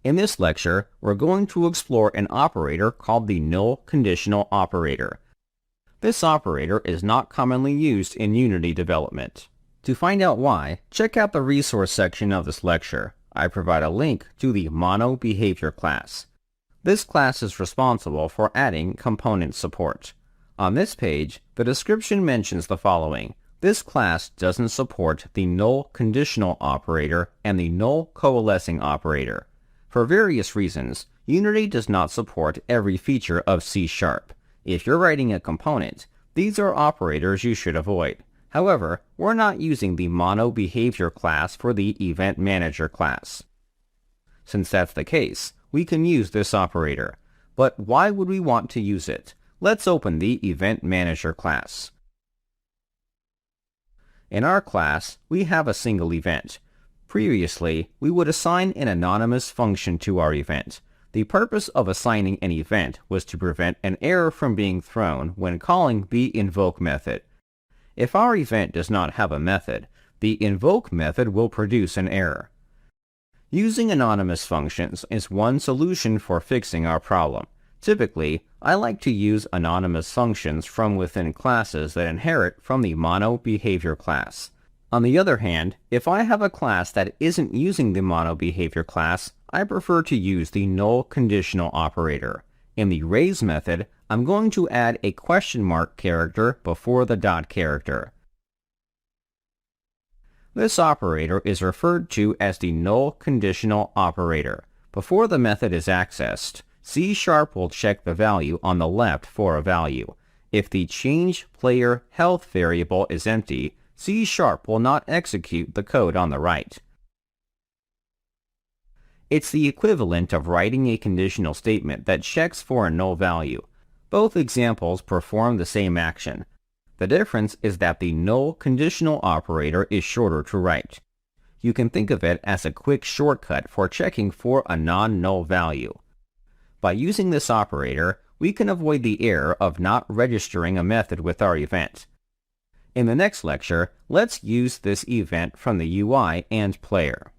In this lecture, we're going to explore an operator called the null conditional operator. This operator is not commonly used in Unity development. To find out why, check out the resource section of this lecture. I provide a link to the mono behavior class. This class is responsible for adding component support. On this page, the description mentions the following. This class doesn't support the null conditional operator and the null coalescing operator. For various reasons, Unity does not support every feature of C#. If you're writing a component, these are operators you should avoid. However, we're not using the mono behavior class for the event manager class. Since that's the case, we can use this operator. But why would we want to use it? Let's open the event manager class. In our class, we have a single event. Previously, we would assign an anonymous function to our event. The purpose of assigning an event was to prevent an error from being thrown when calling the invoke method. If our event does not have a method, the invoke method will produce an error. Using anonymous functions is one solution for fixing our problem. Typically, I like to use anonymous functions from within classes that inherit from the mono behavior class. On the other hand, if I have a class that isn't using the mono behavior class, I prefer to use the null conditional operator. In the raise method, I'm going to add a question mark character before the dot character. This operator is referred to as the null conditional operator. Before the method is accessed, C# will check the value on the left for a value. If the change player health variable is empty, C# will not execute the code on the right. It's the equivalent of writing a conditional statement that checks for a null value. Both examples perform the same action. The difference is that the null conditional operator is shorter to write. You can think of it as a quick shortcut for checking for a non-null value. By using this operator, we can avoid the error of not registering a method with our event. In the next lecture, let's use this event from the UI and player.